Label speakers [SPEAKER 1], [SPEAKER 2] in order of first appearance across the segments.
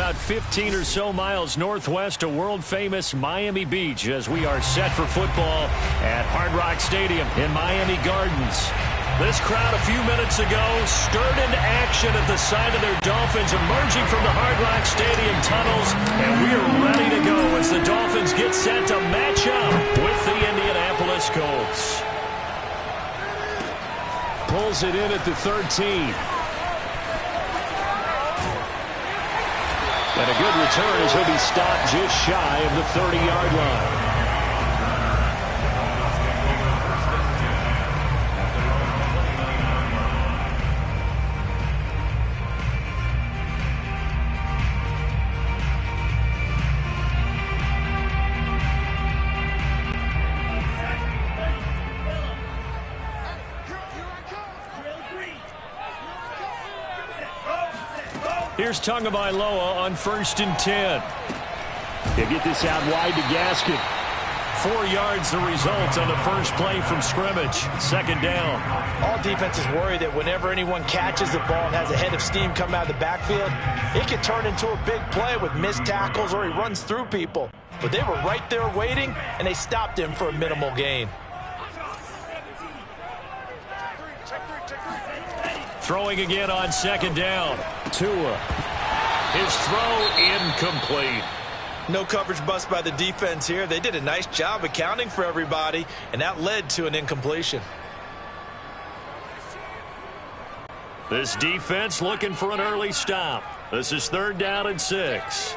[SPEAKER 1] about 15 or so miles northwest of world-famous Miami Beach as we are set for football at Hard Rock Stadium in Miami Gardens. This crowd a few minutes ago stirred into action at the sight of their Dolphins emerging from the Hard Rock Stadium tunnels, and we are ready to go as the Dolphins get set to match up with the Indianapolis Colts. Pulls it in at the 13. And a good return as he'll be stopped just shy of the 30-yard line. Here's Tagovailoa on 1st and 10. They get this out wide to Gaskin. 4 yards the result on the first play from scrimmage. 2nd down.
[SPEAKER 2] All defenses worry that whenever anyone catches the ball and has a head of steam come out of the backfield, it can turn into a big play with missed tackles or he runs through people. But they were right there waiting, and they stopped him for a minimal gain.
[SPEAKER 1] Throwing again on 2nd down. Tua. His throw incomplete.
[SPEAKER 2] No coverage bust by the defense here. They did a nice job accounting for everybody, and that led to an incompletion.
[SPEAKER 1] This defense looking for an early stop. This is 3rd down and 6.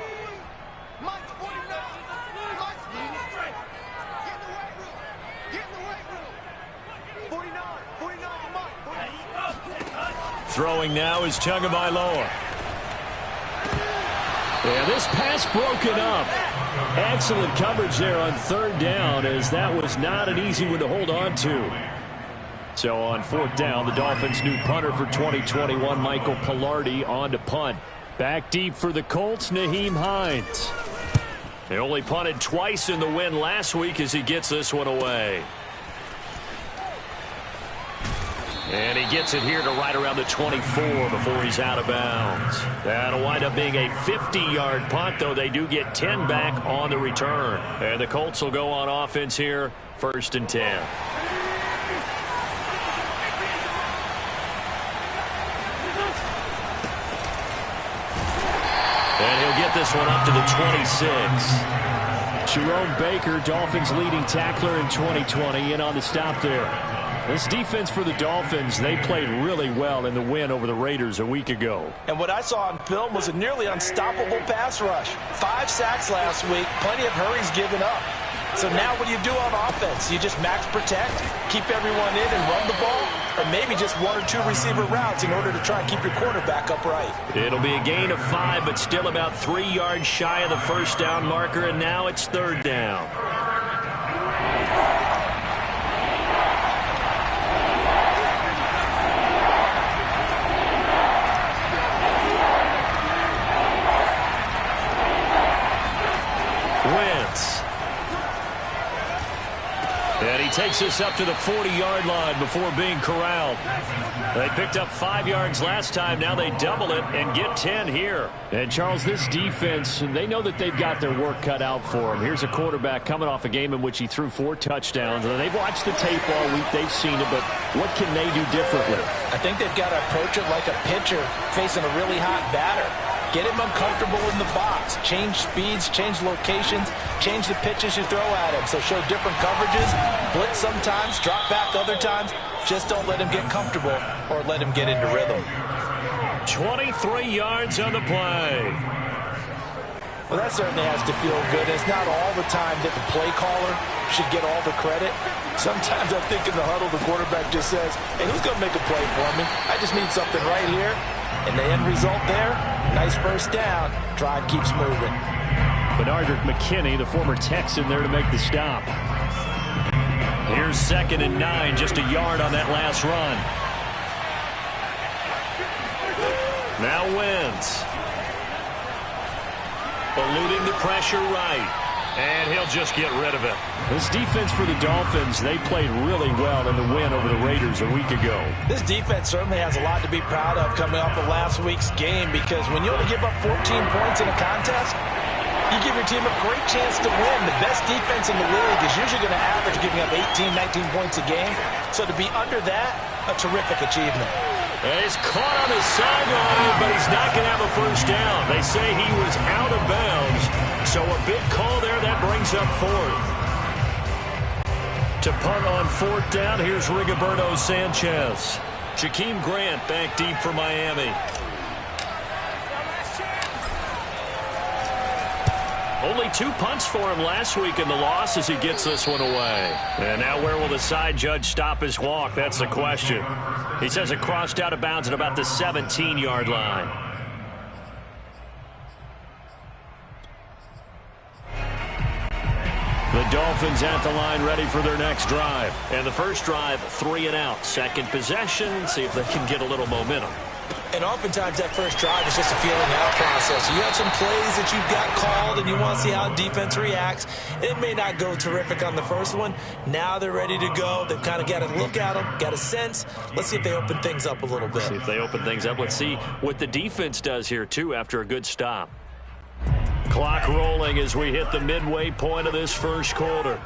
[SPEAKER 1] Throwing now is Tagovailoa. And this pass broken up. Excellent coverage there on 3rd down, as that was not an easy one to hold on to. So on 4th down, the Dolphins' new punter for 2021, Michael Palardy, on to punt. Back deep for the Colts, Nyheim Hines. They only punted twice in the win last week as he gets this one away. And he gets it here to right around the 24 before he's out of bounds. That'll wind up being a 50-yard punt, though they do get 10 back on the return. And the Colts will go on offense here, 1st and 10. And he'll get this one up to the 26. Jerome Baker, Dolphins' leading tackler in 2020, in on the stop there. This defense for the Dolphins, they played really well in the win over the Raiders a week ago.
[SPEAKER 2] And what I saw on film was a nearly unstoppable pass rush. 5 sacks last week, plenty of hurries given up. So now what do you do on offense? You just max protect, keep everyone in and run the ball, or maybe just 1 or 2 receiver routes in order to try and keep your quarterback upright.
[SPEAKER 1] It'll be a gain of 5, but still about 3 yards shy of the 1st down marker, and now it's 3rd down. And he takes us up to the 40-yard line before being corralled. They picked up 5 yards last time. Now they double it and get 10 here. And, Charles, this defense, they know that they've got their work cut out for them. Here's a quarterback coming off a game in which he threw 4 touchdowns. And they've watched the tape all week. They've seen it. But what can they do differently?
[SPEAKER 2] I think they've got to approach it like a pitcher facing a really hot batter. Get him uncomfortable in the box. Change speeds, change locations, change the pitches you throw at him. So show different coverages, blitz sometimes, drop back other times. Just don't let him get comfortable or let him get into rhythm.
[SPEAKER 1] 23 yards on the play.
[SPEAKER 2] Well, that certainly has to feel good. It's not all the time that the play caller should get all the credit. Sometimes I think in the huddle, the quarterback just says, hey, who's going to make a play for me? I just need something right here. And the end result there, nice 1st down. Drive keeps moving.
[SPEAKER 1] Benardrick McKinney, the former Texan, there to make the stop. Here's 2nd and 9, just a yard on that last run. Now Wentz. Eluding the pressure right. And he'll just get rid of it. This defense for the Dolphins, they played really well in the win over the Raiders a week ago.
[SPEAKER 2] This defense certainly has a lot to be proud of coming off of last week's game, because when you only give up 14 points in a contest, you give your team a great chance to win. The best defense in the league is usually going to average giving up 18, 19 points a game. So to be under that, a terrific achievement.
[SPEAKER 1] He's caught on his sideline, but he's not going to have a first down. They say he was out of bounds. So a big call there. That brings up fourth. To punt on fourth down, here's Rigoberto Sanchez. Jakeem Grant back deep for Miami. Only 2 punts for him last week in the loss as he gets this one away. And now where will the side judge stop his walk? That's the question. He says it crossed out of bounds at about the 17-yard line. The Dolphins at the line ready for their next drive. And the first drive, 3 and out. Second possession, see if they can get a little momentum.
[SPEAKER 2] And oftentimes that first drive is just a feeling out process. You have some plays that you've got called and you want to see how defense reacts. It may not go terrific on the first one. Now they're ready to go. They've kind of got to look at them, got a sense. Let's see if they open things up a little bit.
[SPEAKER 1] See if they open things up. Let's see what the defense does here, too, after a good stop. Clock rolling as we hit the midway point of this first quarter.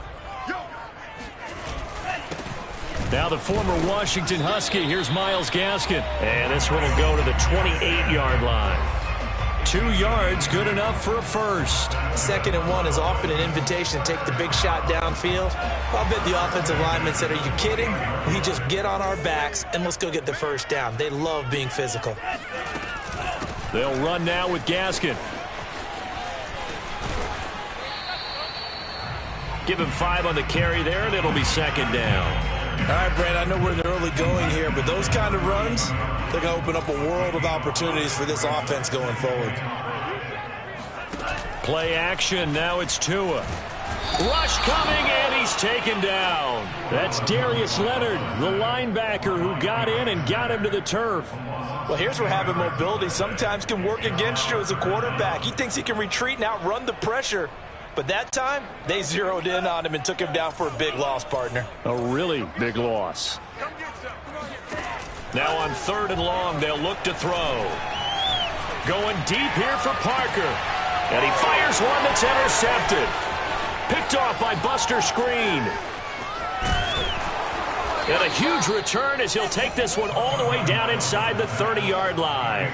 [SPEAKER 1] Now the former Washington Husky. Here's Myles Gaskin. And this one will go to the 28-yard line. 2 yards, good enough for a first. 2nd and 1 is often an invitation to take the big shot downfield. I'll bet the offensive lineman said, are you kidding? We just get on our backs and let's go get the first down. They love being physical. They'll run now with Gaskin. Give him 5 on the carry there, and it'll be 2nd down.
[SPEAKER 2] All right, Brad, I know we're in the early going here, but those kind of runs, they're going to open up a world of opportunities for this offense going forward.
[SPEAKER 1] Play action. Now it's Tua. Rush coming, and he's taken down. That's Darius Leonard, the linebacker who got in and got him to the turf.
[SPEAKER 2] Well, here's where having mobility sometimes can work against you as a quarterback. He thinks he can retreat and outrun the pressure. But that time, they zeroed in on him and took him down for a big loss, partner.
[SPEAKER 1] A really big loss. Now on 3rd and long, they'll look to throw. Going deep here for Parker. And he fires one that's intercepted. Picked off by Buster Screen. And a huge return as he'll take this one all the way down inside the 30-yard line.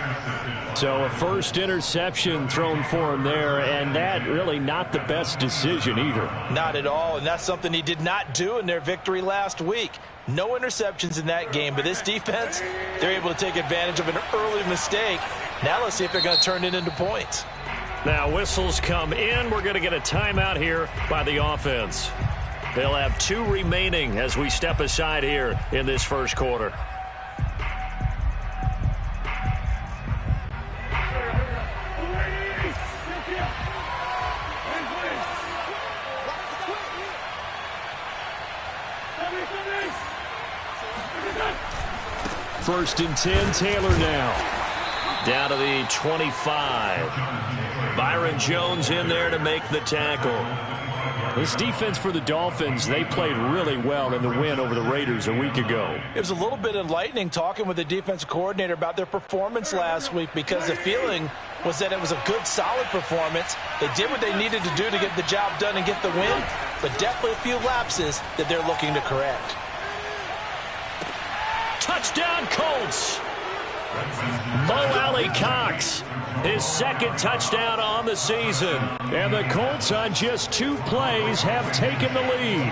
[SPEAKER 1] So a first interception thrown for him there, and that really not the best decision either.
[SPEAKER 2] Not at all, and that's something he did not do in their victory last week. No interceptions in that game, but this defense, they're able to take advantage of an early mistake. Now let's see if they're going to turn it into points.
[SPEAKER 1] Now whistles come in. We're going to get a timeout here by the offense. They'll have 2 remaining as we step aside here in this first quarter. First and 10, Taylor now. Down to the 25. Byron Jones in there to make the tackle. This defense for the Dolphins, they played really well in the win over the Raiders a week ago.
[SPEAKER 2] It was a little bit enlightening talking with the defensive coordinator about their performance last week, because the feeling was that it was a good, solid performance. They did what they needed to do to get the job done and get the win, but definitely a few lapses that they're looking to correct.
[SPEAKER 1] Touchdown, Colts. Mo Alley Cox, his 2nd touchdown on the season. And the Colts on just 2 plays have taken the lead.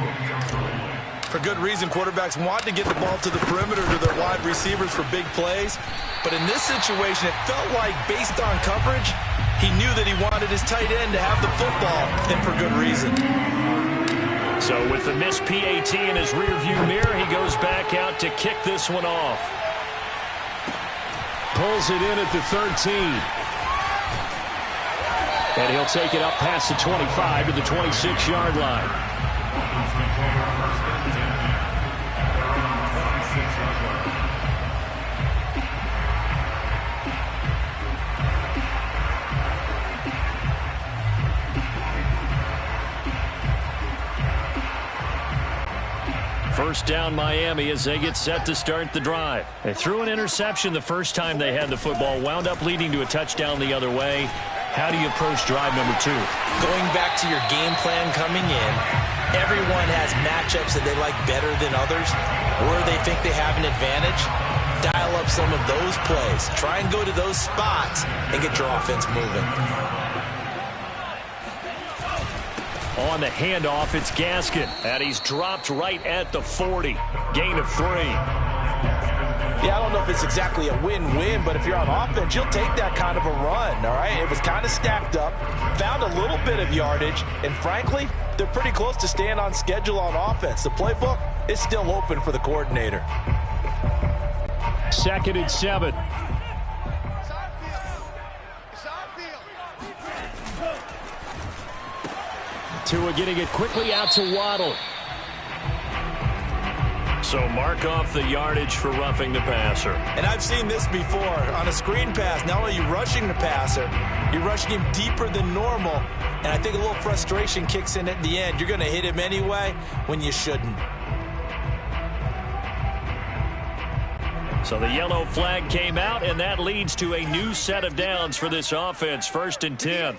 [SPEAKER 2] For good reason, quarterbacks want to get the ball to the perimeter to their wide receivers for big plays. But in this situation, it felt like based on coverage, he knew that he wanted his tight end to have the football, and for good reason.
[SPEAKER 1] So with the missed PAT in his rearview mirror, he goes back out to kick this one off. Pulls it in at the 13. And he'll take it up past the 25 to the 26-yard line. First down Miami as they get set to start the drive. They threw an interception the first time they had the football, wound up leading to a touchdown the other way. How do you approach drive number 2?
[SPEAKER 2] Going back to your game plan coming in, everyone has matchups that they like better than others, or they think they have an advantage. Dial up some of those plays. Try and go to those spots and get your offense moving.
[SPEAKER 1] On the handoff, it's Gaskin, and he's dropped right at the 40. Gain of 3.
[SPEAKER 2] Yeah, I don't know if it's exactly a win-win, but if you're on offense, you'll take that kind of a run, all right? It was kind of stacked up, found a little bit of yardage, and frankly, they're pretty close to staying on schedule on offense. The playbook is still open for the coordinator.
[SPEAKER 1] 2nd and 7. Tua getting it quickly out to Waddle. So mark off the yardage for roughing the passer.
[SPEAKER 2] And I've seen this before. On a screen pass, not only are you rushing the passer, you're rushing him deeper than normal. And I think a little frustration kicks in at the end. You're going to hit him anyway when you shouldn't.
[SPEAKER 1] So the yellow flag came out, and that leads to a new set of downs for this offense. 1st and 10.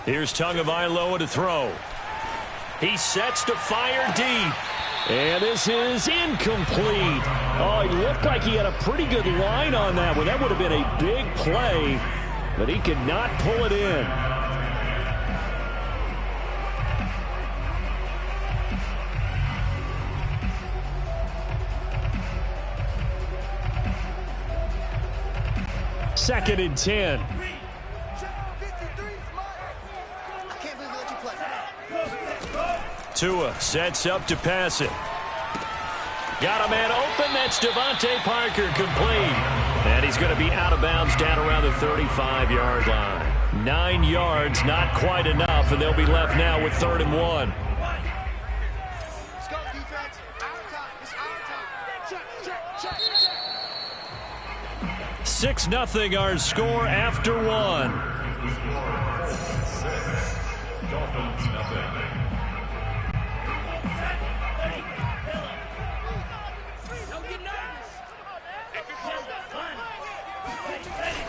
[SPEAKER 1] Here's Tagovailoa to throw. He sets to fire deep. And this is incomplete. Oh, he looked like he had a pretty good line on that one. That would have been a big play, but he could not pull it in. Second and 10. Tua sets up to pass it. Got a man open. That's Devontae Parker, complete. And he's going to be out of bounds down around the 35-yard line. 9 yards, not quite enough, and they'll be left now with 3rd and 1.
[SPEAKER 3] Let's go, defense. Our time. It's our time.
[SPEAKER 1] 6-0 our score after 1.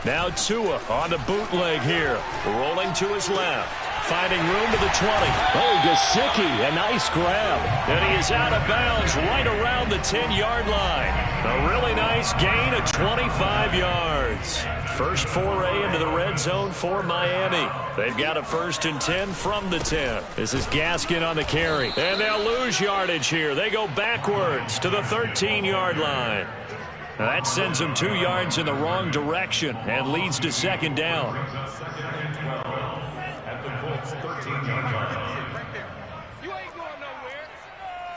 [SPEAKER 1] Now Tua on the bootleg here. Rolling to his left. Finding room to the 20. Oh, Gesicki, a nice grab. And he is out of bounds right around the 10-yard line. A really nice gain of 25 yards. First foray into the red zone for Miami. They've got a 1st and 10 from the 10. This is Gaskin on the carry. And they'll lose yardage here. They go backwards to the 13-yard line. Now that sends them 2 yards in the wrong direction and leads to 2nd down.
[SPEAKER 3] At the Colts 13-yard line. You ain't going nowhere.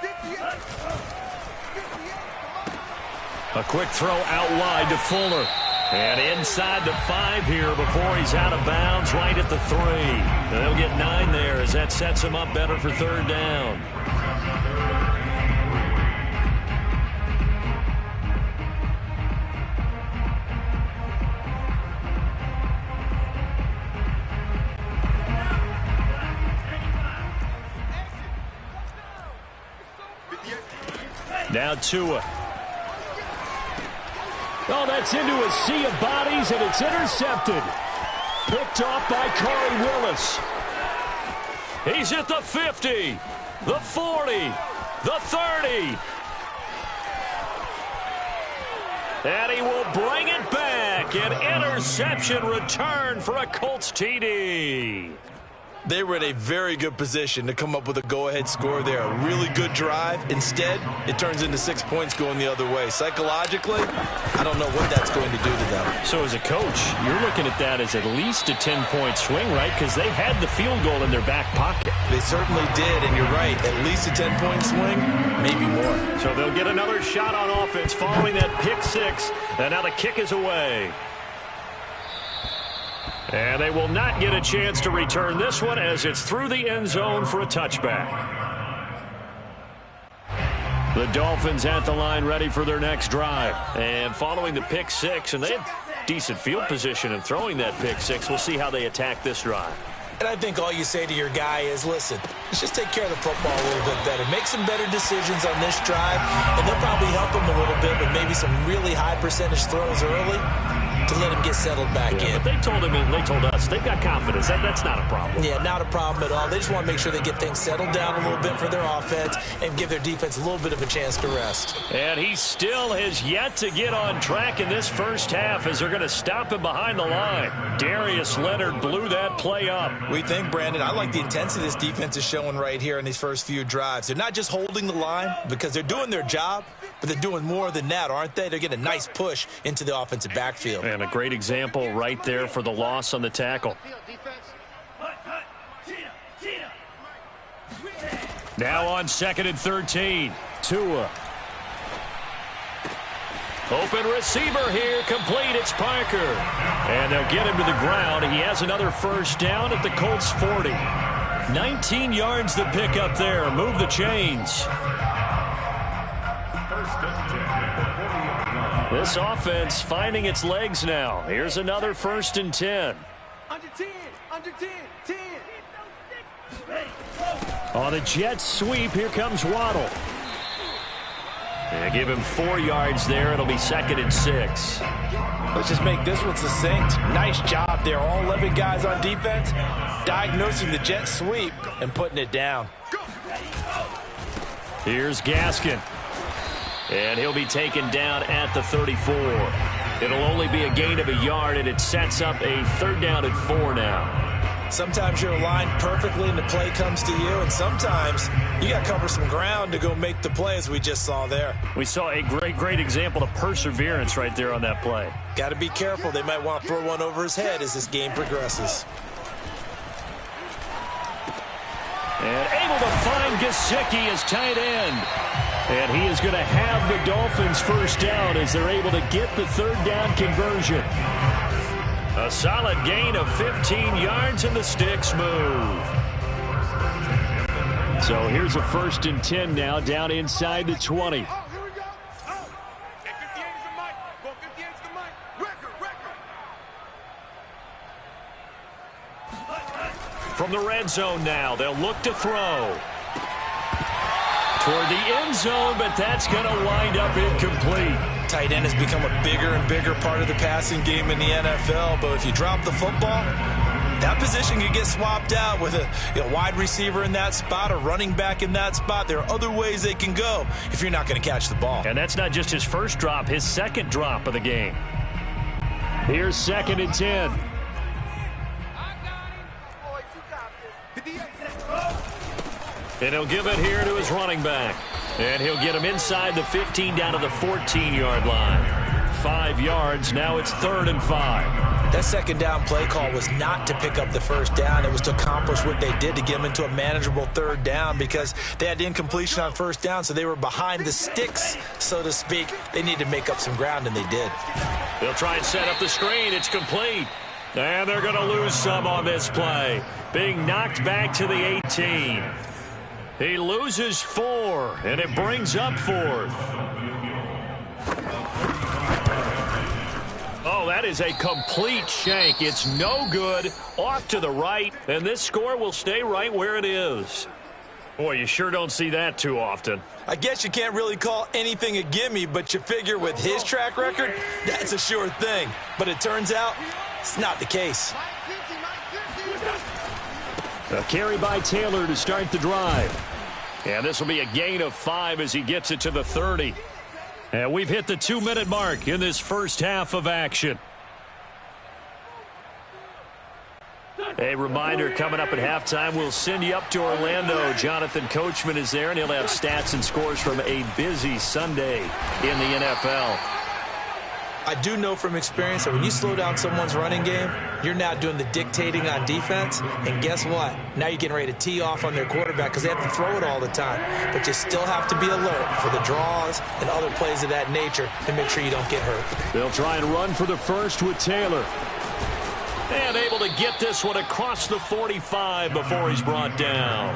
[SPEAKER 3] 58.
[SPEAKER 1] A quick throw out wide to Fuller. And inside the 5 here before he's out of bounds right at the 3. They'll get 9 there as that sets him up better for 3rd down. Now Tua. Oh, that's into a sea of bodies, and it's intercepted. Picked off by Corey Willis. He's at the 50, the 40, the 30. And he will bring it back. An interception return for a Colts TD.
[SPEAKER 2] They were in a very good position to come up with a go-ahead score there. A really good drive. Instead, it turns into 6 points going the other way. Psychologically, I don't know what that's going to do to them.
[SPEAKER 1] So as a coach, you're looking at that as at least a 10-point swing, right? Because they had the field goal in their back pocket.
[SPEAKER 2] They certainly did, and you're right. At least a 10-point swing, maybe more.
[SPEAKER 1] So they'll get another shot on offense following that pick 6. And now the kick is away. And they will not get a chance to return this one as it's through the end zone for a touchback. The Dolphins at the line ready for their next drive. And following the pick 6, and they have decent field position in throwing that pick 6. We'll see how they attack this drive.
[SPEAKER 2] And I think all you say to your guy is, listen, let's just take care of the football a little bit better. Make some better decisions on this drive, and they'll probably help him a little bit with maybe some really high percentage throws early to let him get settled back in.
[SPEAKER 1] But they told him, and they told us, they've got confidence. That's not a problem.
[SPEAKER 2] Yeah, not a problem at all. They just want to make sure they get things settled down a little bit for their offense and give their defense a little bit of a chance to rest.
[SPEAKER 1] And he still has yet to get on track in this first half as they're going to stop him behind the line. Darius Leonard blew that play up.
[SPEAKER 2] We think, Brandon, I like the intensity this defense is showing right here in these first few drives. They're not just holding the line because they're doing their job, but they're doing more than that, aren't they? They're getting a nice push into the offensive backfield.
[SPEAKER 1] And a great example right there for the loss on the tackle. Now on 2nd and 13. Tua. Open receiver here, complete. It's Parker. And they'll get him to the ground. He has another first down at the Colts 40. 19 yards to pick up there. Move the chains. This offense finding its legs now. Here's another 1st and 10.
[SPEAKER 3] Under 10, under 10, 10.
[SPEAKER 1] On a jet sweep, here comes Waddle. And give him 4 yards there. It'll be 2nd and 6.
[SPEAKER 2] Let's just make this one succinct. Nice job there. All 11 guys on defense diagnosing the jet sweep and putting it down.
[SPEAKER 1] Here's Gaskin. And he'll be taken down at the 34. It'll only be a gain of a yard, and it sets up a 3rd down and 4 now.
[SPEAKER 2] Sometimes you're aligned perfectly and the play comes to you, and sometimes you got to cover some ground to go make the play, as we just saw there.
[SPEAKER 1] We saw a great example of perseverance right there on that play.
[SPEAKER 2] Got to be careful. They might want to throw one over his head as this game progresses.
[SPEAKER 1] And able to find Gesicki as tight end. And he is going to have the Dolphins first down as they're able to get the 3rd down conversion. A solid gain of 15 yards, and the sticks move. So here's a 1st and 10 now, down inside the 20.
[SPEAKER 3] Oh, here we go. Oh. Get 58 is the mic. Go 58 is the mic. Record.
[SPEAKER 1] From the red zone now, they'll look to throw. Toward the end zone, but that's going to wind up incomplete.
[SPEAKER 2] Tight end has become a bigger and bigger part of the passing game in the NFL, but if you drop the football, that position can get swapped out with a wide receiver in that spot, a running back in that spot. There are other ways they can go if you're not going to catch the ball.
[SPEAKER 1] And that's not just his first drop, his 2nd drop of the game. Here's 2nd and 10. And he'll give it here to his running back. And he'll get him inside the 15 down to the 14-yard line. 5 yards. Now it's 3rd and 5.
[SPEAKER 2] That 2nd down play call was not to pick up the 1st down. It was to accomplish what they did to get them into a manageable 3rd down because they had incompletion on 1st down, so they were behind the sticks, so to speak. They needed to make up some ground, and they did.
[SPEAKER 1] They'll try and set up the screen. It's complete. And they're going to lose some on this play. Being knocked back to the 18. He loses 4, and it brings up 4th. Oh, that is a complete shank. It's no good. Off to the right, and this score will stay right where it is. Boy, you sure don't see that too often.
[SPEAKER 2] I guess you can't really call anything a gimme, but you figure with his track record, that's a sure thing. But it turns out it's not the case.
[SPEAKER 1] A carry by Taylor to start the drive. And this will be a gain of 5 as he gets it to the 30. And we've hit the 2-minute mark in this first half of action. A reminder, coming up at halftime, we'll send you up to Orlando. Jonathan Coachman is there, and he'll have stats and scores from a busy Sunday in the NFL.
[SPEAKER 2] I do know from experience that when you slow down someone's running game, you're not doing the dictating on defense. And guess what? Now you're getting ready to tee off on their quarterback because they have to throw it all the time. But you still have to be alert for the draws and other plays of that nature to make sure you don't get hurt.
[SPEAKER 1] They'll try and run for the first with Taylor. And able to get this one across the 45 before he's brought down.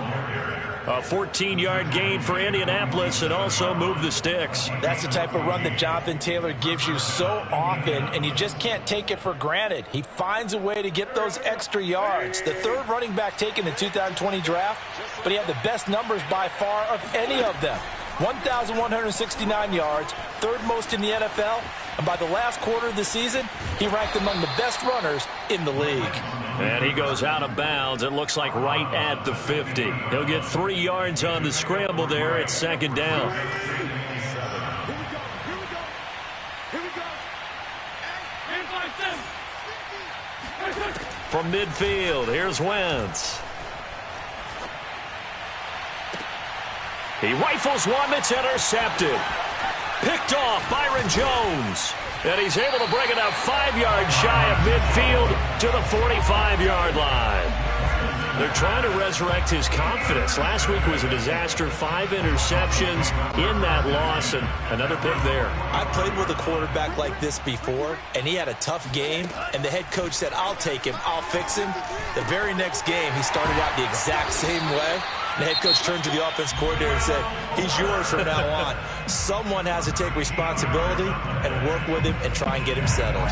[SPEAKER 1] A 14-yard gain for Indianapolis and also move the sticks.
[SPEAKER 2] That's the type of run that Jonathan Taylor gives you so often, and you just can't take it for granted. He finds a way to get those extra yards. The third running back taken in the 2020 draft, but he had the best numbers by far of any of them. 1,169 yards, third most in the NFL, and by the last quarter of the season, he ranked among the best runners in the league.
[SPEAKER 1] And he goes out of bounds, it looks like right at the 50. He'll get 3 yards on the scramble there at second down. From midfield, here's Wentz. He rifles one that's intercepted. Picked off Byron Jones. And he's able to bring it out 5 yards shy of midfield to the 45-yard line. They're trying to resurrect his confidence. Last week was a disaster. 5 interceptions in that loss, and another pick there.
[SPEAKER 2] I played with a quarterback like this before, and he had a tough game, and the head coach said, I'll take him, I'll fix him. The very next game, he started out the exact same way. The head coach turned to the offense coordinator and said, he's yours from now on. Someone has to take responsibility and work with him and try and get him settled.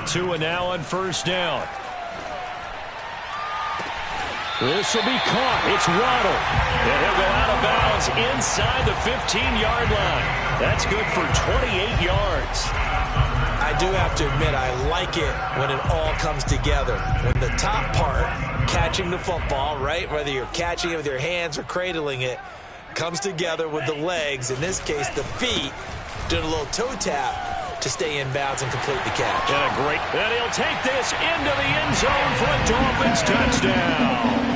[SPEAKER 1] Tua now on first down. This will be caught. It's Waddle. And he'll go out of bounds inside the 15-yard line. That's good for 28 yards.
[SPEAKER 2] I do have to admit, I like it when it all comes together. When the top part, catching the football, right, whether you're catching it with your hands or cradling it, comes together with the legs, in this case the feet, doing a little toe tap to stay in bounds and complete the catch.
[SPEAKER 1] And he'll take this into the end zone for a Dolphins touchdown.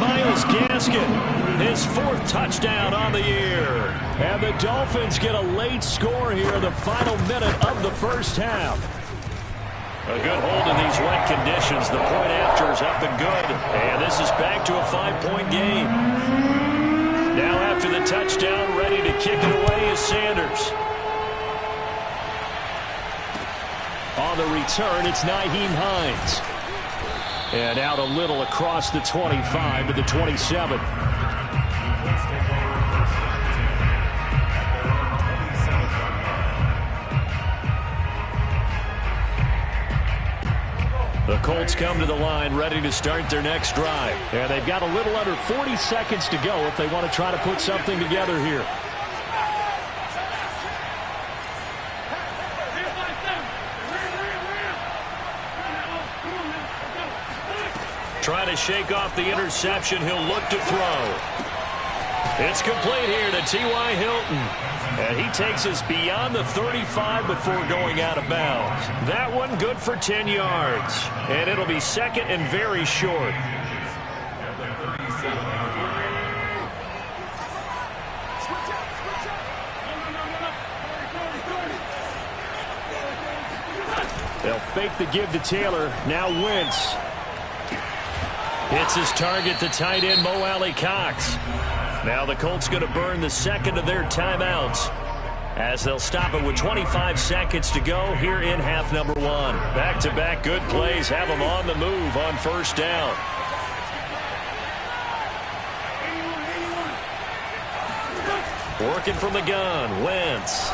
[SPEAKER 1] Myles Gaskin, his 4th touchdown on the year. And the Dolphins get a late score here in the final minute of the first half. A good hold in these wet conditions. The point after is up and good. And this is back to a 5-point game. Now after the touchdown, ready to kick it away is Sanders. On the return, it's Nyheim Hines. And out a little across the 25 to the 27. The Colts come to the line ready to start their next drive. And they've got a little under 40 seconds to go if they want to try to put something together here. Trying to shake off the interception. He'll look to throw. It's complete here to T.Y. Hilton. And he takes us beyond the 35 before going out of bounds. That one good for 10 yards. And it'll be second and very short. They'll fake the give to Taylor. Now Wentz. Hits his target, the tight end, Mo Alley-Cox. Now the Colts going to burn the second of their timeouts as they'll stop it with 25 seconds to go here in half number 1. Back-to-back good plays have them on the move on first down. Working from the gun, Wentz.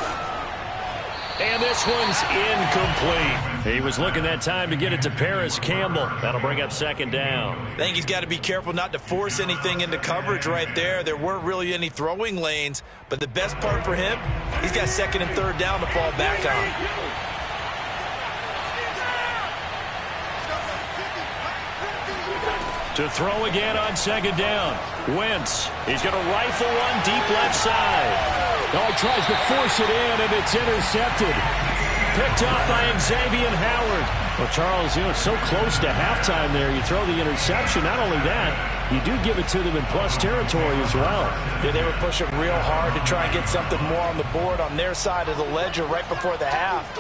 [SPEAKER 1] And this one's incomplete. He was looking that time to get it to Paris Campbell. That'll bring up second down.
[SPEAKER 2] I think he's got to be careful not to force anything into coverage right there. There weren't really any throwing lanes, but the best part for him, he's got second and third down to fall back on.
[SPEAKER 1] To throw again on second down. Wentz. He's going to rifle one deep left side. Oh, he tries to force it in, and it's intercepted. Picked up by Xavier Howard. Well, Charles, it's so close to halftime there. You throw the interception. Not only that, you do give it to them in plus territory as well.
[SPEAKER 2] Yeah, they were pushing real hard to try and get something more on the board on their side of the ledger right before the half.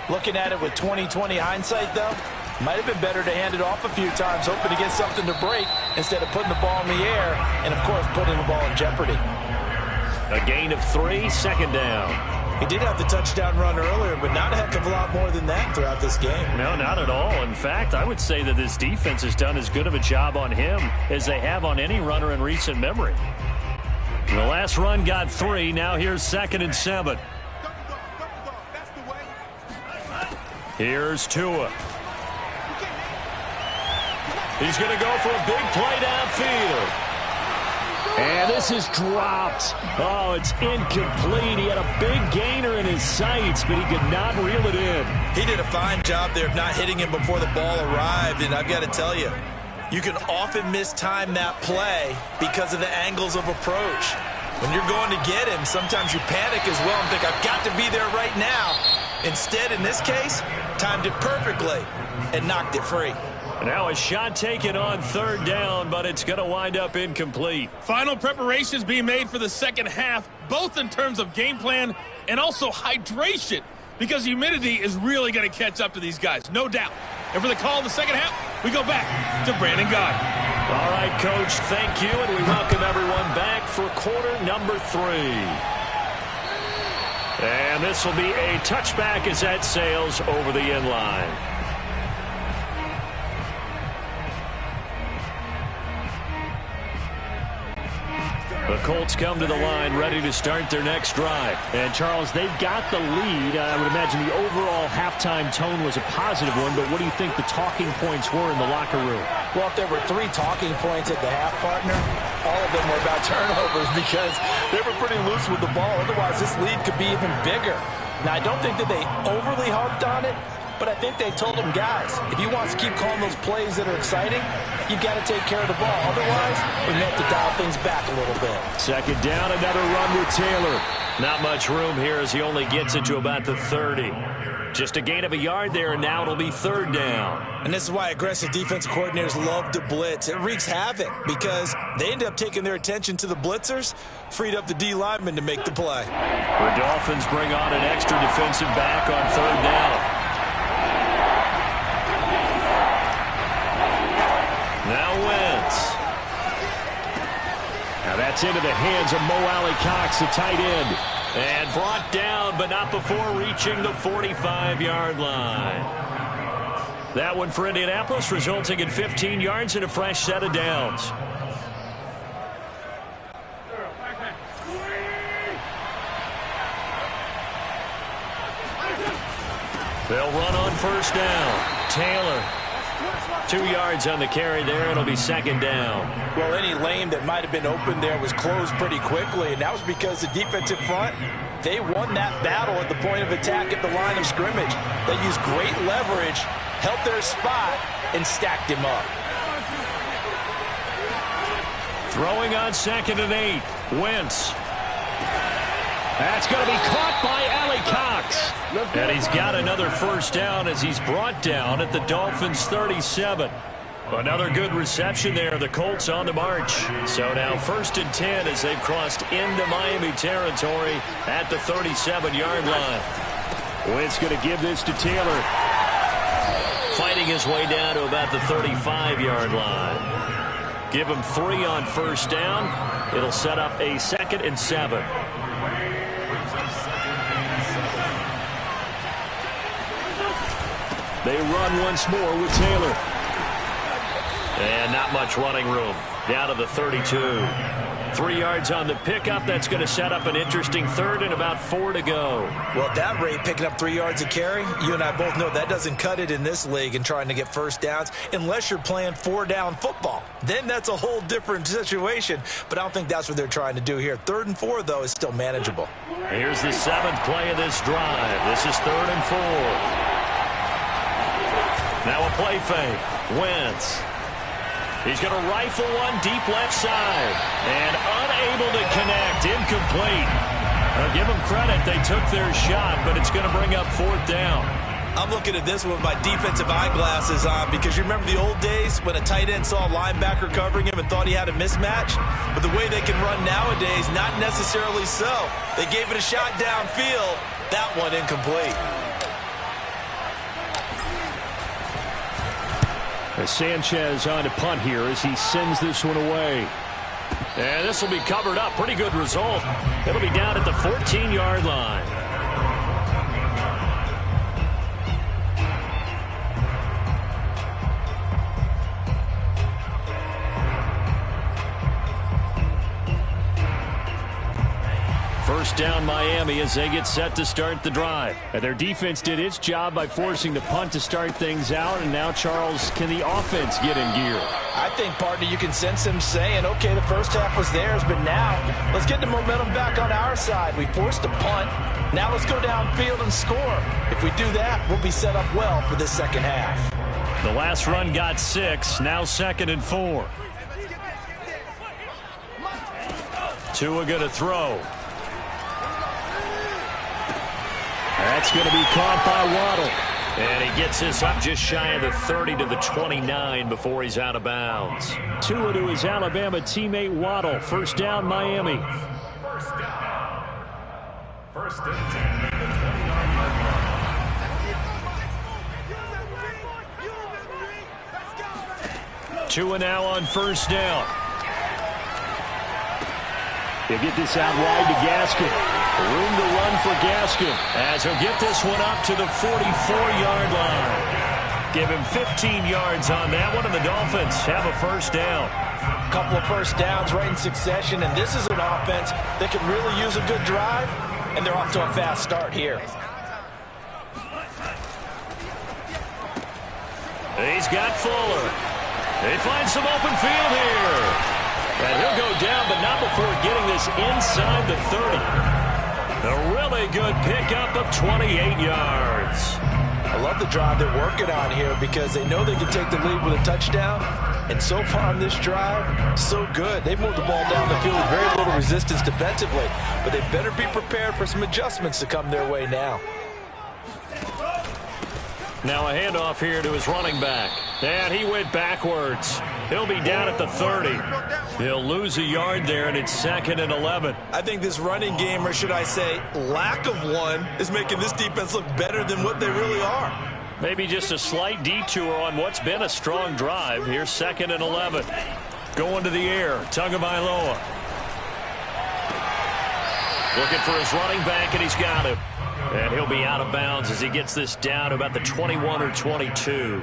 [SPEAKER 2] Looking at it with 20/20 hindsight, though, might have been better to hand it off a few times, hoping to get something to break instead of putting the ball in the air and, of course, putting the ball in jeopardy.
[SPEAKER 1] A gain of 3, second down.
[SPEAKER 2] He did have the touchdown run earlier, but not a heck of a lot more than that throughout this game.
[SPEAKER 1] No, not at all. In fact, I would say that this defense has done as good of a job on him as they have on any runner in recent memory. The last run got 3. Now here's 2nd and 7. Here's Tua. He's going to go for a big play downfield. And this is dropped. Oh, it's incomplete. He had a big gainer in his sights, but he could not reel it in.
[SPEAKER 2] He did a fine job there of not hitting him before the ball arrived, and I've got to tell you, you can often mistime that play because of the angles of approach. When you're going to get him, sometimes you panic as well and think, I've got to be there right now. Instead, in this case, timed it perfectly and knocked it free.
[SPEAKER 1] Now a shot taken on 3rd down, but it's going to wind up incomplete.
[SPEAKER 4] Final preparations being made for the second half, both in terms of game plan and also hydration, because humidity is really going to catch up to these guys, no doubt. And for the call in the second half, we go back to Brandon Gaudin.
[SPEAKER 1] All right, Coach, thank you, and we welcome everyone back for quarter number 3. And this will be a touchback as that sails over the end line. The Colts come to the line ready to start their next drive. And, Charles, they've got the lead. I would imagine the overall halftime tone was a positive one, but what do you think the talking points were in the locker room?
[SPEAKER 2] Well, if there were 3 talking points at the half, partner, all of them were about turnovers because they were pretty loose with the ball. Otherwise, this lead could be even bigger. Now, I don't think that they overly harped on it, but I think they told them, guys, if you want to keep calling those plays that are exciting, you've got to take care of the ball. Otherwise, we have to dial things back a little bit.
[SPEAKER 1] 2nd down, another run with Taylor. Not much room here as he only gets it to about the 30. Just a gain of a yard there, and now it'll be 3rd down.
[SPEAKER 2] And this is why aggressive defensive coordinators love to blitz. It wreaks havoc because they end up taking their attention to the blitzers, freed up the D lineman to make the play.
[SPEAKER 1] The Dolphins bring on an extra defensive back on 3rd down. Now Wentz. Now that's into the hands of Mo Alley-Cox, the tight end. And brought down, but not before reaching the 45-yard line. That one for Indianapolis, resulting in 15 yards and a fresh set of downs. They'll run on 1st down. Taylor. 2 yards on the carry there. It'll be 2nd down.
[SPEAKER 2] Well, any lane that might have been open there was closed pretty quickly, and that was because the defensive front, they won that battle at the point of attack at the line of scrimmage. They used great leverage, held their spot, and stacked him up.
[SPEAKER 1] Throwing on 2nd and 8. Wentz. That's going to be caught by Alley-Cox. And he's got another 1st down as he's brought down at the Dolphins' 37. Another good reception there. The Colts on the march. So now 1st and 10 as they've crossed into Miami territory at the 37-yard line. Wentz going to give this to Taylor. Fighting his way down to about the 35-yard line. Give him 3 on 1st down. It'll set up a 2nd and 7. They run once more with Taylor. And not much running room. Down to the 32. 3 yards on the pickup. That's going to set up an interesting 3rd and about 4 to go.
[SPEAKER 2] Well, at that rate, picking up 3 yards a carry, you and I both know that doesn't cut it in this league and trying to get 1st downs unless you're playing 4-down football. Then that's a whole different situation, but I don't think that's what they're trying to do here. 3rd and 4, though, is still manageable.
[SPEAKER 1] Here's the 7th play of this drive. This is 3rd and 4. Now a play fake. Wentz. He's going to rifle one deep left side. And unable to connect. Incomplete. I'll give them credit. They took their shot, but it's going to bring up 4th down.
[SPEAKER 2] I'm looking at this with my defensive eyeglasses on because you remember the old days when a tight end saw a linebacker covering him and thought he had a mismatch? But the way they can run nowadays, not necessarily so. They gave it a shot downfield. That one incomplete.
[SPEAKER 1] Sanchez on to punt here as he sends this one away. And this will be covered up. Pretty good result. It'll be down at the 14-yard line. First down Miami as they get set to start the drive. And their defense did its job by forcing the punt to start things out. And now, Charles, can the offense get in gear?
[SPEAKER 2] I think, partner, you can sense them saying, okay, the first half was theirs, but now let's get the momentum back on our side. We forced a punt. Now let's go downfield and score. If we do that, we'll be set up well for this second half.
[SPEAKER 1] The last run got 6. Now 2nd and 4. Tua going to throw. That's going to be caught by Waddle. And he gets this up just shy of the 30 to the 29 before he's out of bounds. Tua to his Alabama teammate Waddle. First down, Miami.
[SPEAKER 3] First and 10 at the 20-yard line.
[SPEAKER 1] Tua now on first down. He'll get this out wide to Gaskin. Room to run for Gaskin as he'll get this one up to the 44-yard line. Give him 15 yards on that one, and the Dolphins have a first down.
[SPEAKER 2] A couple of first downs right in succession, and this is an offense that can really use a good drive, and they're off to a fast start here.
[SPEAKER 1] He's got Fuller. They find some open field here. And he'll go down, but not before getting this inside the 30. A really good pickup of 28 yards.
[SPEAKER 2] I love the drive they're working on here because they know they can take the lead with a touchdown. And so far on this drive, so good. They've moved the ball down the field with very little resistance defensively. But they better be prepared for some adjustments to come their way now.
[SPEAKER 1] Now a handoff here to his running back. And he went backwards. He'll be down at the 30. He'll lose a yard there, and it's 2nd and 11.
[SPEAKER 2] I think this running game, or should I say lack of one, is making this defense look better than what they really are.
[SPEAKER 1] Maybe just a slight detour on what's been a strong drive. Here's 2nd and 11. Going to the air. Tagovailoa. Looking for his running back, and he's got him. And he'll be out of bounds as he gets this down to about the 21 or 22.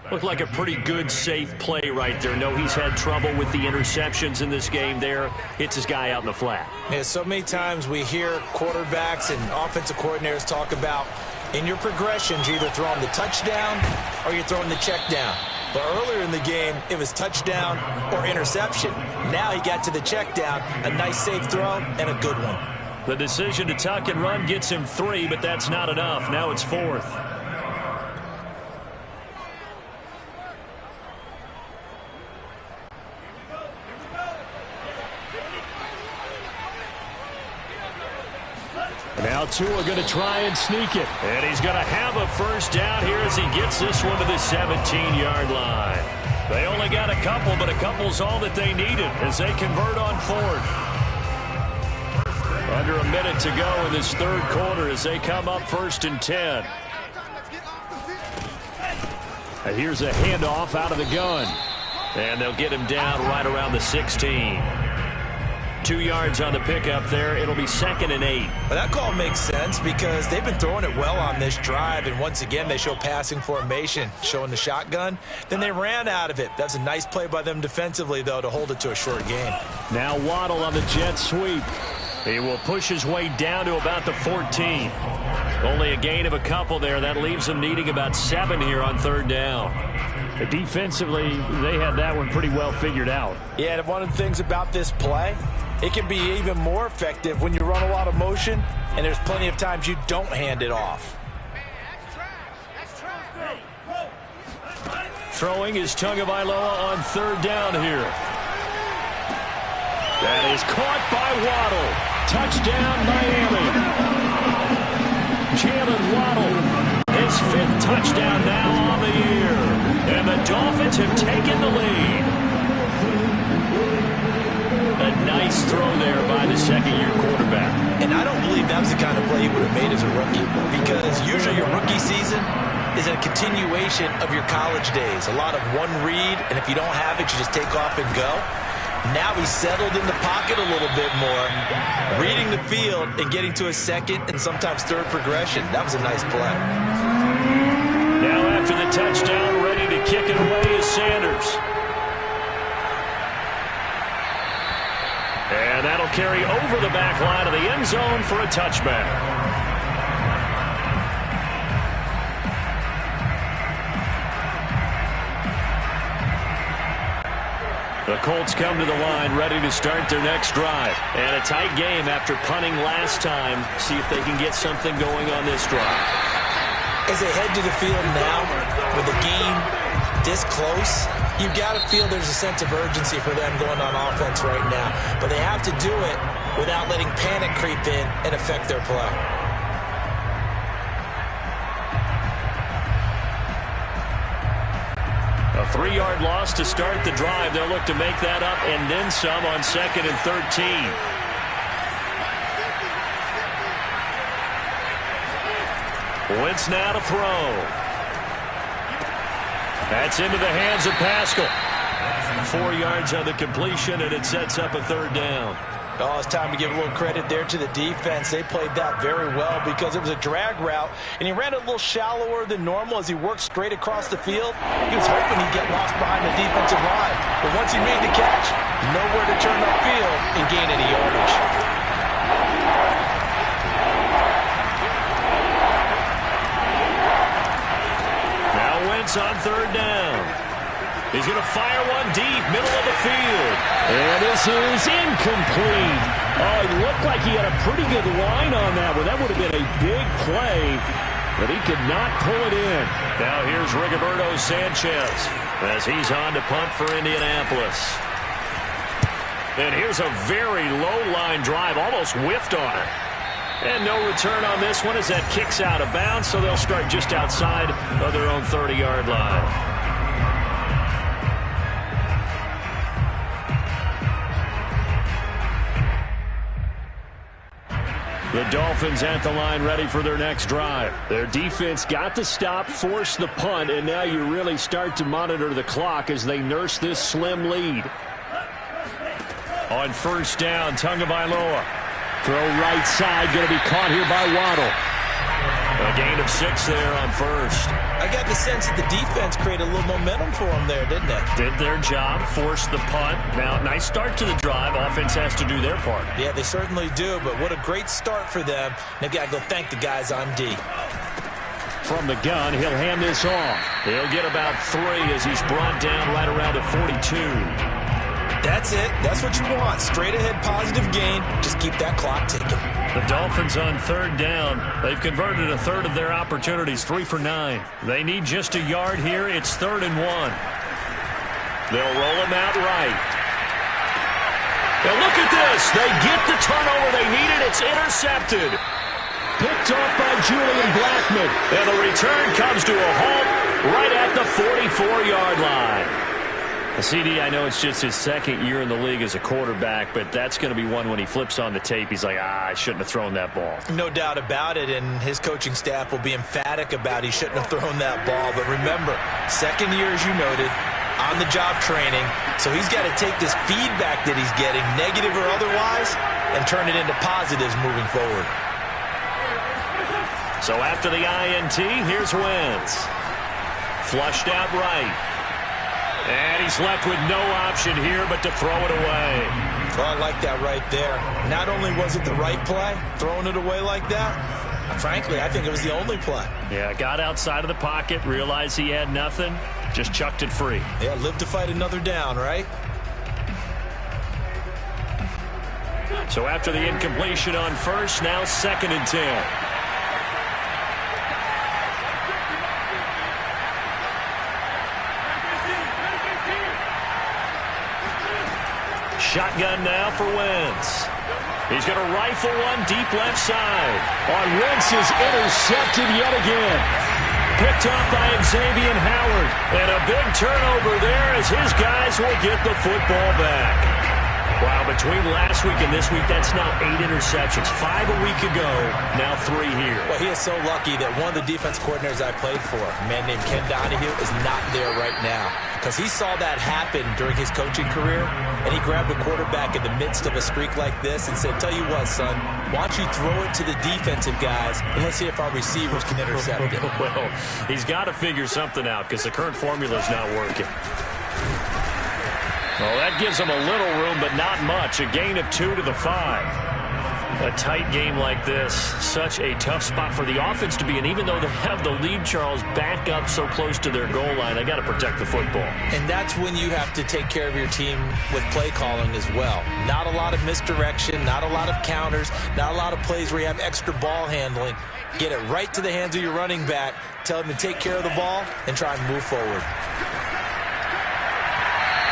[SPEAKER 1] Looked like a pretty good, safe play right there. No, he's had trouble with the interceptions in this game there. Hits his guy out in the flat.
[SPEAKER 2] Yeah, so many times we hear quarterbacks and offensive coordinators talk about in your progressions, you're either throwing the touchdown or you're throwing the check down. But earlier in the game, it was touchdown or interception. Now he got to the check down, a nice safe throw, and a good one.
[SPEAKER 1] The decision to tuck and run gets him 3, but that's not enough. Now it's 4th. Now Tua going to try and sneak it. And he's going to have a first down here as he gets this one to the 17-yard line. They only got a couple, but a couple's all that they needed as they convert on 4th. Under a minute to go in this third quarter as they come up 1st and 10. And here's a handoff out of the gun. And they'll get him down right around the 16. 2 yards on the pickup there. It'll be 2nd and 8.
[SPEAKER 2] Well, that call makes sense because they've been throwing it well on this drive, and once again they show passing formation, showing the shotgun. Then they ran out of it. That's a nice play by them defensively, though, to hold it to a short game.
[SPEAKER 1] Now Waddle on the jet sweep. He will push his way down to about the 14. Only a gain of a couple there. That leaves him needing about 7 here on 3rd down. Defensively, they had that one pretty well figured out.
[SPEAKER 2] Yeah, and one of the things about this play, it can be even more effective when you run a lot of motion, and there's plenty of times you don't hand it off.
[SPEAKER 1] Throwing is Tagovailoa on 3rd down here. That is caught by Waddle. Touchdown, Miami. Jalen Waddle, his 5th touchdown now on the year. And the Dolphins have taken the lead. A nice throw there by the second-year quarterback.
[SPEAKER 2] And I don't believe that was the kind of play he would have made as a rookie, because usually your rookie season is a continuation of your college days. A lot of one read, and if you don't have it, you just take off and go. Now he's settled in the pocket a little bit more, reading the field and getting to a 2nd and sometimes 3rd progression. That was a nice play.
[SPEAKER 1] Now after the touchdown, ready to kick it away is Sanders. And that'll carry over the back line of the end zone for a touchback. The Colts come to the line, ready to start their next drive. And a tight game after punting last time. See if they can get something going on this drive.
[SPEAKER 2] As they head to the field now, with the game this close, you've got to feel there's a sense of urgency for them going on offense right now. But they have to do it without letting panic creep in and affect their play.
[SPEAKER 1] A 3-yard loss to start the drive. They'll look to make that up and then some on 2nd and 13. Wentz now to throw. That's into the hands of Pascal. 4 yards on the completion, and it sets up a 3rd down.
[SPEAKER 2] Oh, it's time to give a little credit there to the defense. They played that very well because it was a drag route, and he ran it a little shallower than normal as he worked straight across the field. He was hoping he'd get lost behind the defensive line, but once he made the catch, nowhere to turn upfield and gain any yardage.
[SPEAKER 1] Now Wentz on 3rd down. He's going to fire one deep, middle of the field. And this is incomplete. Oh, it looked like he had a pretty good line on that one. That would have been a big play, but he could not pull it in. Now here's Rigoberto Sanchez as he's on to punt for Indianapolis. And here's a very low-line drive, almost whiffed on it. And no return on this one as that kicks out of bounds, so they'll start just outside of their own 30-yard line. The Dolphins at the line ready for their next drive. Their defense got the stop, forced the punt, and now you really start to monitor the clock as they nurse this slim lead. On 1st down, Tagovailoa. Throw right side, going to be caught here by Waddle. A gain of 6 there on 1st.
[SPEAKER 2] I got the sense that the defense created a little momentum for them there, didn't it?
[SPEAKER 1] Did their job, forced the punt. Now, nice start to the drive. Offense has to do their part.
[SPEAKER 2] Yeah, they certainly do, but what a great start for them. They've got to go thank the guys on D.
[SPEAKER 1] From the gun, he'll hand this off. He'll get about 3 as he's brought down right around the 42.
[SPEAKER 2] That's it. That's what you want. Straight ahead positive gain. Just keep that clock ticking.
[SPEAKER 1] The Dolphins on 3rd down. They've converted a 1/3 of their opportunities, 3 for 9. They need just a yard here. It's 3rd and 1. They'll roll him out right. Now look at this. They get the turnover they needed. It's intercepted. Picked off by Julian Blackmon. And the return comes to a halt right at the 44-yard line. CD, I know it's just his 2nd year in the league as a quarterback, but that's going to be one when he flips on the tape, he's like, I shouldn't have thrown that ball.
[SPEAKER 2] No doubt about it, and his coaching staff will be emphatic about he shouldn't have thrown that ball. But remember, 2nd year, as you noted, on-the-job training, so he's got to take this feedback that he's getting, negative or otherwise, and turn it into positives moving forward.
[SPEAKER 1] So after the INT, here's Wentz. Flushed out right. And he's left with no option here but to throw it away.
[SPEAKER 2] Well, I like that right there. Not only was it the right play, throwing it away like that, frankly, I think it was the only play.
[SPEAKER 1] Yeah, got outside of the pocket, realized he had nothing, just chucked it free.
[SPEAKER 2] Yeah, live to fight another down, right?
[SPEAKER 1] So after the incompletion on 1st, now 2nd and 10. Shotgun now for Wentz. He's going to rifle one deep left side. On Wentz is intercepted yet again. Picked up by Xavier Howard. And a big turnover there as his guys will get the football back. Wow, between last week and this week, that's now 8 interceptions. 5 a week ago, now 3 here.
[SPEAKER 2] Well, he is so lucky that one of the defense coordinators I played for, a man named Ken Donahue, is not there right now. Because he saw that happen during his coaching career, and he grabbed the quarterback in the midst of a streak like this and said, tell you what, son, why don't you throw it to the defensive guys, and let's see if our receivers can intercept it.
[SPEAKER 1] Well, he's got to figure something out because the current formula is not working. Well, that gives them a little room, but not much. A gain of 2 to the 5. A tight game like this, such a tough spot for the offense to be in. Even though they have the lead, Charles, back up so close to their goal line, they got to protect the football.
[SPEAKER 2] And that's when you have to take care of your team with play calling as well. Not a lot of misdirection, not a lot of counters, not a lot of plays where you have extra ball handling. Get it right to the hands of your running back, tell them to take care of the ball, and try and move forward.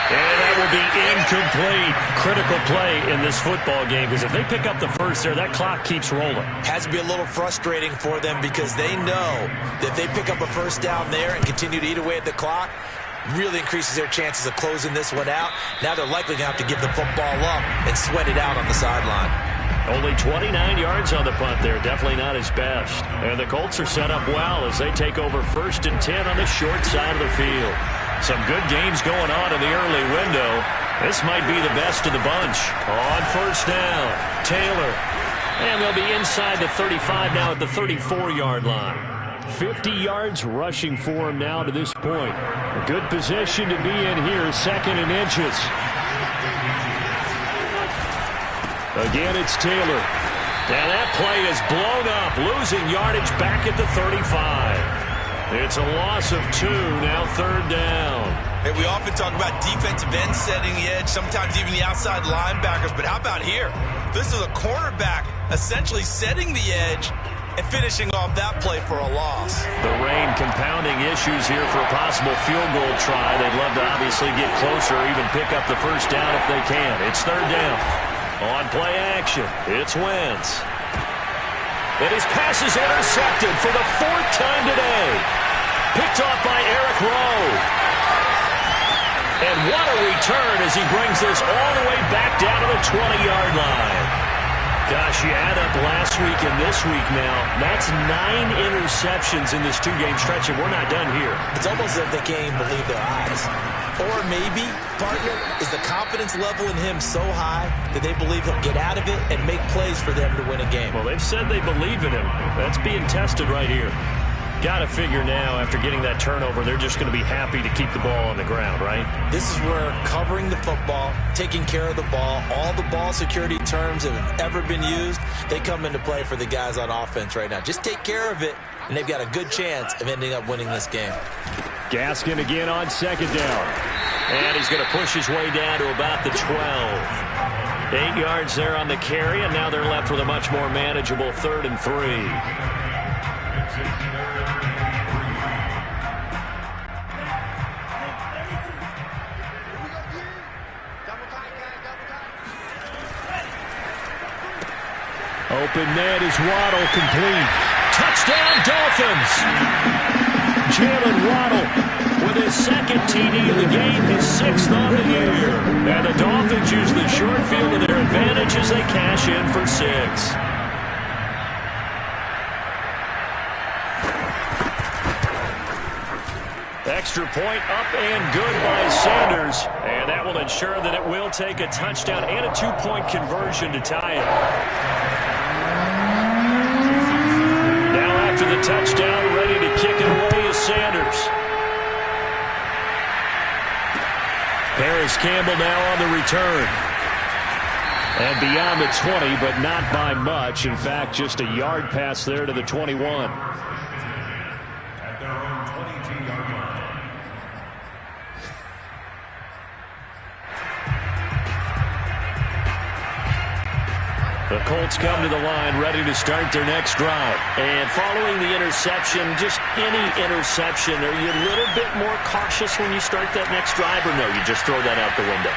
[SPEAKER 1] And that will be incomplete. Critical play in this football game, because if they pick up the first there, that clock keeps rolling.
[SPEAKER 2] Has to be a little frustrating for them because they know that if they pick up a first down there and continue to eat away at the clock, really increases their chances of closing this one out. Now they're likely going to have to give the football up and sweat it out on the sideline.
[SPEAKER 1] Only 29 yards on the punt there. Definitely not his best. And the Colts are set up well as they take over 1st and 10 on the short side of the field. Some good games going on in the early window. This might be the best of the bunch. On 1st down, Taylor. And they'll be inside the 35 now at the 34-yard line. 50 yards rushing for him now to this point. A good position to be in here, 2nd and inches. Again, it's Taylor. Now that play is blown up, losing yardage back at the 35. It's a loss of 2, now 3rd down.
[SPEAKER 5] Hey, we often talk about defensive ends setting the edge, sometimes even the outside linebackers, but how about here? This is a cornerback essentially setting the edge and finishing off that play for a loss.
[SPEAKER 1] The rain compounding issues here for a possible field goal try. They'd love to obviously get closer or even pick up the first down if they can. It's 3rd down. On play action, it's Wentz. And his pass is intercepted for the 4th time today. Picked off by Eric Rowe. And what a return as he brings this all the way back down to the 20-yard line. Gosh, you add up last week and this week now. That's 9 interceptions in this 2-game stretch, and we're not done here.
[SPEAKER 2] It's almost as if they can't even believe their eyes. Or maybe, partner, is the confidence level in him so high that they believe he'll get out of it and make plays for them to win a game.
[SPEAKER 1] Well, they've said they believe in him. That's being tested right here. Got to figure now, after getting that turnover, they're just going to be happy to keep the ball on the ground, right?
[SPEAKER 2] This is where covering the football, taking care of the ball, all the ball security terms that have ever been used, they come into play for the guys on offense right now. Just take care of it, and they've got a good chance of ending up winning this game.
[SPEAKER 1] Gaskin again on 2nd down. And he's going to push his way down to about the 12. 8 yards there on the carry, and now they're left with a much more manageable 3rd and 3. Open net is Waddle, complete. Touchdown, Dolphins! Jalen Waddle with his 2nd TD of the game, his 6th on the year. And the Dolphins use the short field to their advantage as they cash in for 6. Extra point up and good by Sanders. And that will ensure that it will take a touchdown and a 2-point conversion to tie it. Now after the touchdown, ready to kick it away is Sanders. Paris Campbell now on the return. And beyond the 20, but not by much. In fact, just a yard pass there to the 21. The Colts come to the line ready to start their next drive. And following the interception, just any interception, are you a little bit more cautious when you start that next drive, or no, you just throw that out the window?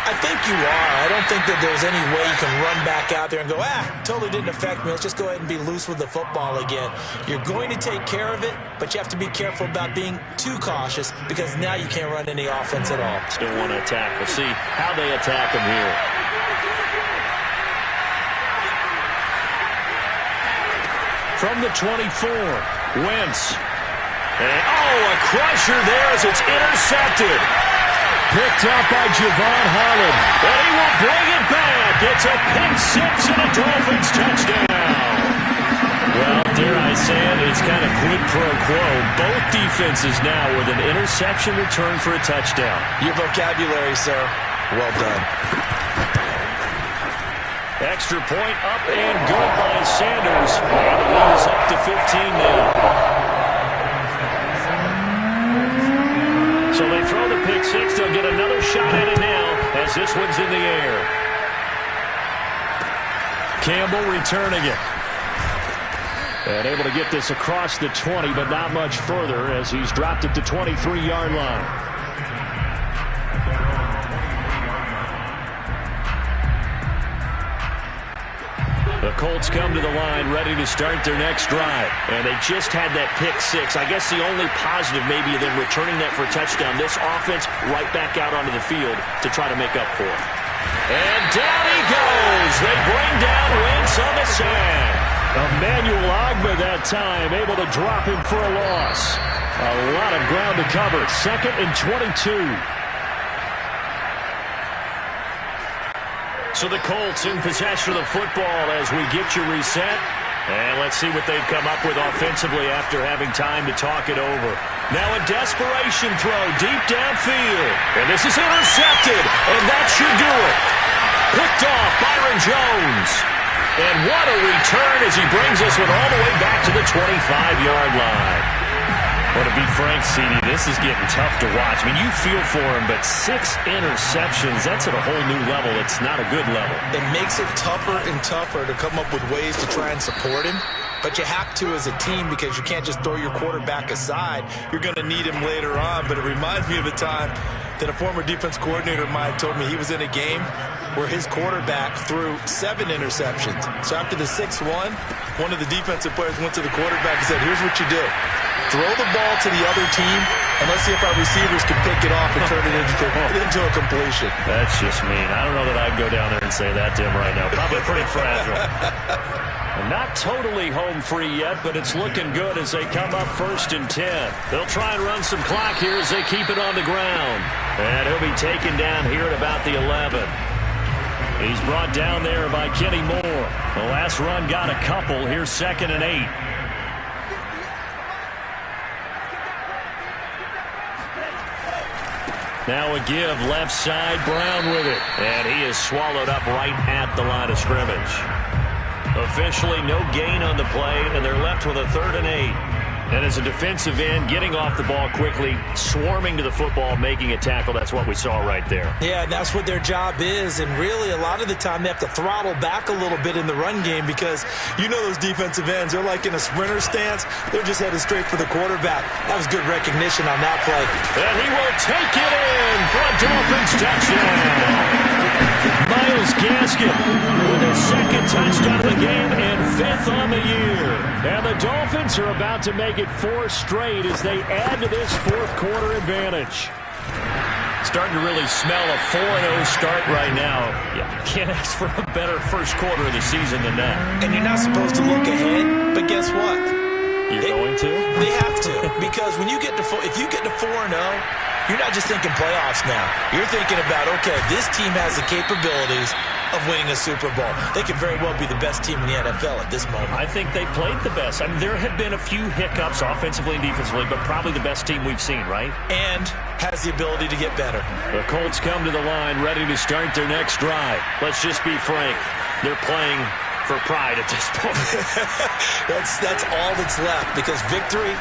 [SPEAKER 2] I think you are. I don't think that there's any way you can run back out there and go, totally didn't affect me. Let's just go ahead and be loose with the football again. You're going to take care of it, but you have to be careful about being too cautious because now you can't run any offense at all.
[SPEAKER 1] Still want to attack. We'll see how they attack them here. From the 24, Wentz. And, a crusher there as it's intercepted. Picked up by Javon Holland. And he will bring it back. It's a pick 6 and a Dolphins touchdown. Well, dare I say it, it's kind of quid pro quo. Both defenses now with an interception return for a touchdown.
[SPEAKER 2] Your vocabulary, sir. Well done.
[SPEAKER 1] Extra point up and good by Sanders. And the lead is up to 15 now. So they throw the pick six. They'll get another shot at it now as this one's in the air. Campbell returning it. And able to get this across the 20, but not much further as he's dropped it to 23-yard line. The Colts come to the line ready to start their next drive. And they just had that pick six. I guess the only positive maybe of them returning that for a touchdown. This offense right back out onto the field to try to make up for it. And down he goes. They bring down Wentz on the sand. Emmanuel Ogbah that time able to drop him for a loss. A lot of ground to cover. 2nd and 22. So the Colts in possession of the football as we get you reset. And let's see what they've come up with offensively after having time to talk it over. Now a desperation throw deep downfield. And this is intercepted. And that should do it. Picked off Byron Jones. And what a return as he brings this one all the way back to the 25-yard line. Well, to be frank, CD, this is getting tough to watch. I mean, you feel for him, but 6 interceptions, that's at a whole new level. It's not a good level.
[SPEAKER 2] It makes it tougher and tougher to come up with ways to try and support him. But you have to as a team because you can't just throw your quarterback aside. You're going to need him later on. But it reminds me of a time that a former defense coordinator of mine told me he was in a game where his quarterback threw 7 interceptions. So after the 6th one of the defensive players went to the quarterback and said, here's what you do. Throw the ball to the other team, and let's see if our receivers can pick it off and turn it into a completion.
[SPEAKER 1] That's just mean. I don't know that I'd go down there and say that to him right now. Probably pretty fragile. Not totally home free yet, but it's looking good as they come up 1st and 10. They'll try and run some clock here as they keep it on the ground. And he'll be taken down here at about the 11. He's brought down there by Kenny Moore. The last run got a couple. Here's 2nd and 8. Now a give left side, Brown with it. And he is swallowed up right at the line of scrimmage. Officially no gain on the play, and they're left with a 3rd and 8. And as a defensive end, getting off the ball quickly, swarming to the football, making a tackle, that's what we saw right there.
[SPEAKER 2] Yeah, that's what their job is. And really, a lot of the time, they have to throttle back a little bit in the run game because you know those defensive ends, they're like in a sprinter stance. They're just headed straight for the quarterback. That was good recognition on that play.
[SPEAKER 1] And he will take it in for a Dolphins touchdown. Myles Gaskin with his 2nd touchdown of the game and 5th on the year. And the Dolphins are about to make it 4 straight as they add to this 4th quarter advantage. Starting to really smell a 4-0 start right now. Yeah, can't ask for a better first quarter of the season than that.
[SPEAKER 2] And you're not supposed to look ahead, but guess what?
[SPEAKER 1] You're going to?
[SPEAKER 2] They have to, because when you get to if you get to 4-0, you're not just thinking playoffs now. You're thinking about, okay, this team has the capabilities of winning a Super Bowl. They could very well be the best team in the NFL at this moment.
[SPEAKER 1] I think they played the best. I mean, there have been a few hiccups offensively and defensively, but probably the best team we've seen, right?
[SPEAKER 2] And has the ability to get better.
[SPEAKER 1] The Colts come to the line ready to start their next drive. Let's just be frank. They're playing for pride at this point.
[SPEAKER 2] That's all that's left because victory,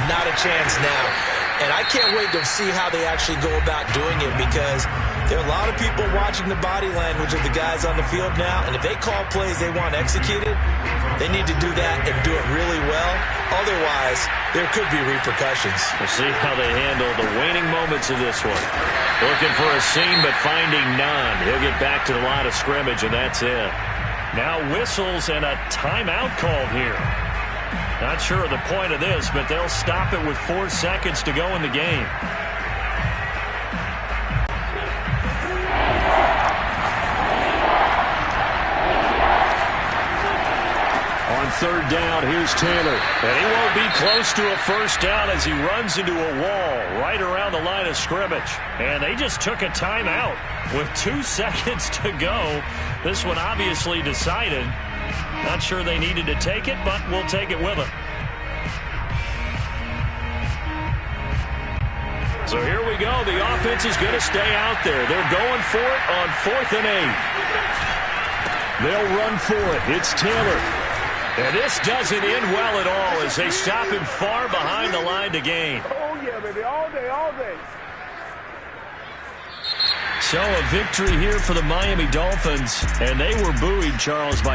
[SPEAKER 2] not a chance now. And I can't wait to see how they actually go about doing it because there are a lot of people watching the body language of the guys on the field now. And if they call plays they want executed, they need to do that and do it really well. Otherwise, there could be repercussions.
[SPEAKER 1] We'll see how they handle the waning moments of this one. Looking for a seam, but finding none. He'll get back to the line of scrimmage, and that's it. Now whistles and a timeout called here. Not sure of the point of this, but they'll stop it with 4 seconds to go in the game. On 3rd down, here's Taylor. And he won't be close to a first down as he runs into a wall right around the line of scrimmage. And they just took a timeout with 2 seconds to go. This one obviously decided. Not sure they needed to take it, but we'll take it with them. So here we go. The offense is going to stay out there. They're going for it on 4th and 8. They'll run for it. It's Taylor. And this doesn't end well at all as they stop him far behind the line to gain.
[SPEAKER 3] Oh, yeah, baby. All day, all day.
[SPEAKER 1] So a victory here for the Miami Dolphins. And they were buoyed, Charles, by